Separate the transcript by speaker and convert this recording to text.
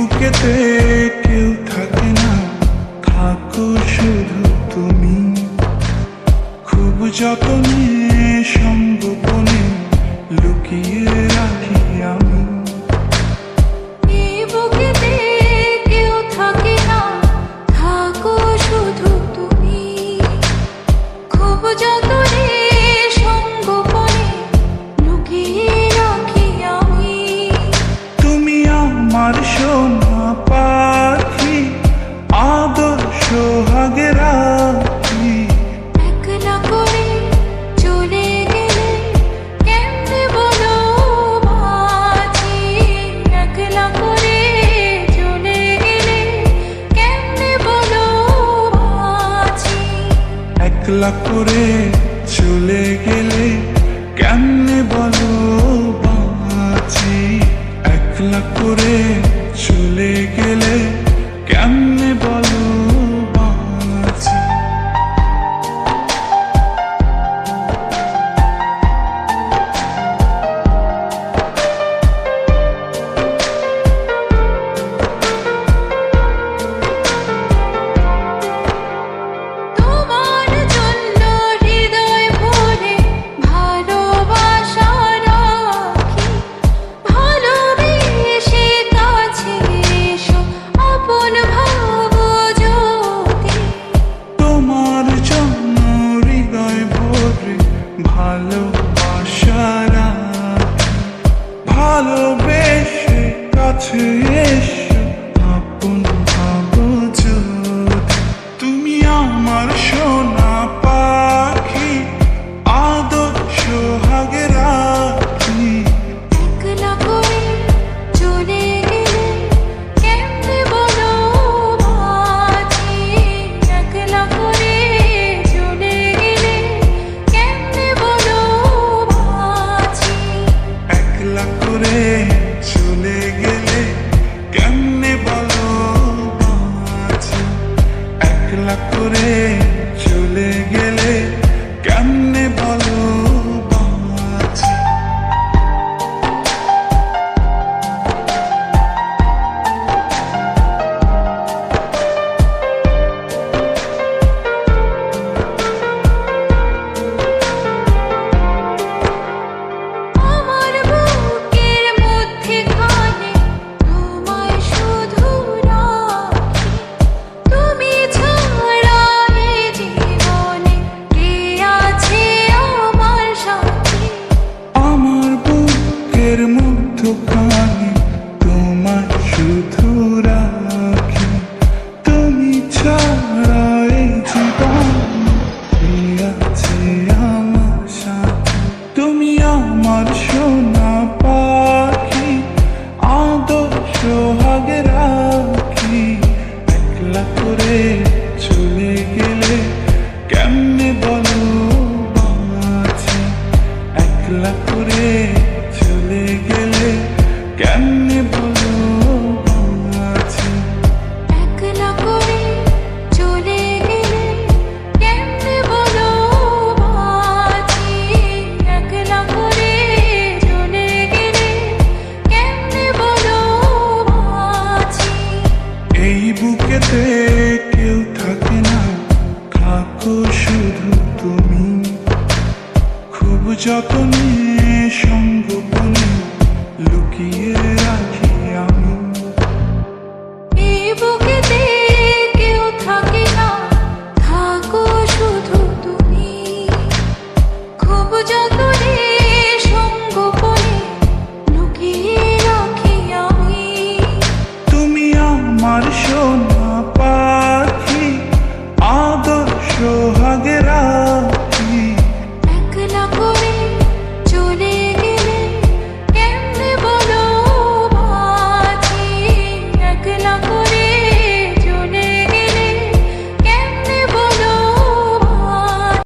Speaker 1: বুকেতে কেউ থাকে না, থাকো শুধু তুমি। খুব যতনে সঙ্গোপনে লুকিয়ে রাখি আমি।
Speaker 2: এই বুকেতে কেউ থাকে না, থাকো শুধু তুমি। খুব যতনে সঙ্গোপনে লুকিয়ে রাখি আমি।
Speaker 1: তুমি আমার সোনা পাখি, আদর সোহাগে রাখি।
Speaker 2: একলা করে চলে গেলে কেমনে বলো বাঁচি। একলা করে চলে গেলে কেমনে বলো বাঁচি।
Speaker 1: একলা করে চলে গেলে কেমনে বলো বাঁচি। একলা করে চলে গেলে কেমনে বলো বাঁচি।
Speaker 2: তোমার জন্য হৃদয় ভরে ভালোবাসা রাখি। ভালোবেসে কাছে এসো, আপন ভাবো যদি।
Speaker 1: তোমার জন্য হৃদয় ভরে ভালোবাসা রাখি। ভালোবেসে কাছে এসো, আপন ভাবো যদি। তুমি আমার সোনা পাখি, আদর সোহাগে রাখি।
Speaker 2: একলা করে চলে গেলে কেমনে বলো বাঁচি। একলা করে চলে গেলে কেমনে বলো বাঁচি।
Speaker 1: একলা করে চলে গেলে কেমনে বলো বাঁচি। একলা করে চলে গেলে কেমনে বলো বাঁচি।
Speaker 2: আমার বুকের মধ্যেখানে তোমায় শুধু রাখি। তুমি ছাড়া এ জীবনে কে আছে আমার সাথী।
Speaker 1: আমার বুকের মধ্যখানে তোমার শুধু রাখি। তুমি ছাড়া এই জীবন কে আছে আমার সাথে। তুমি আমার সোনা পাখি, আদর সোহাগে রাখি। একলা করে চলে গেলে কেমনে বলো বাঁচি। একলা করে চলে গেলে কেমনে বলো বাঁচি।
Speaker 2: একলা করে চলে গেলে কেমনে বলো বাঁচি। একলা করে চলে গেলে কেমনে বলো বাঁচি।
Speaker 1: এই বুকেতে কেউ থাকে না, থাকো শুধু তুমি। খুব যতনে সঙ্গোপনে লুকিয়ে রাখি আমি।
Speaker 2: এই বুকেতে কেউ থাকে না, থাকো শুধু তুমি। খুব যতনে সঙ্গোপনে লুকিয়ে রাখি আমি।
Speaker 1: তুমি আমার সোনা